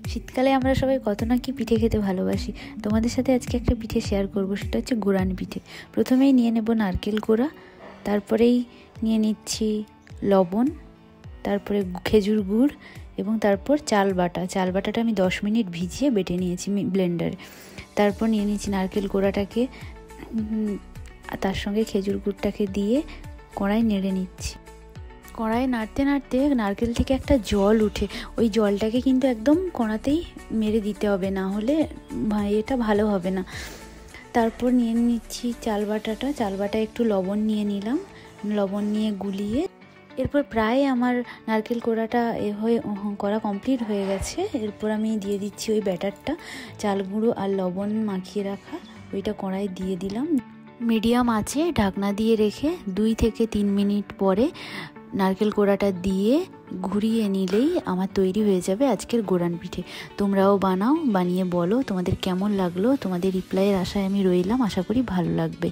শীতকালে আমরা সবাই কত না কি পিঠে খেতে ভালোবাসি। তোমাদের সাথে আজকে একটা পিঠে শেয়ার করব, সেটা হচ্ছে গুড়ানি পিঠে। প্রথমেই নিয়ে নেব নারকেল কোড়া, তারপরেই নিয়ে নিচ্ছি লবণ, তারপরে খেজুর গুড় এবং তারপর চাল বাটাটা আমি 10 মিনিট ভিজিয়ে বেটে নিয়েছি ব্লেন্ডারে। তারপর নিয়ে নিচ্ছি নারকেল কোড়াটাকে, তার সঙ্গে খেজুর গুড়টাকে দিয়ে কড়াই নেড়ে নিচ্ছি। কড়াই নাড়তে নাড়তে নারকেল থেকে একটা জল উঠে, ওই জলটাকে কিন্তু একদম কড়াতেই মেরে দিতে হবে, না হলে এটা ভালো হবে না। তারপর নিয়ে নিচ্ছি চাল বাটা একটু লবণ নিয়ে নিলাম, লবণ নিয়ে গুলিয়ে এরপর প্রায় আমার নারকেল কোড়াটা করা কমপ্লিট হয়ে গেছে। এরপর আমি দিয়ে দিচ্ছি ওই ব্যাটারটা, চাল গুঁড়ো আর লবণ মাখিয়ে রাখা, ওইটা কড়াই দিয়ে দিলাম। মিডিয়াম আঁচে ঢাকনা দিয়ে রেখে 2 থেকে 3 মিনিট পরে নারকেল কোড়াটা দিয়ে ঘুরিয়ে নিলেই আমার তৈরি হয়ে যাবে আজকের গুড়ান পিঠে। তোমরাও বানাও, বানিয়ে বলো তোমাদের কেমন লাগলো। তোমাদের রিপ্লাইয়ের আশায় আমি রইলাম, আশা করি ভালো লাগবে।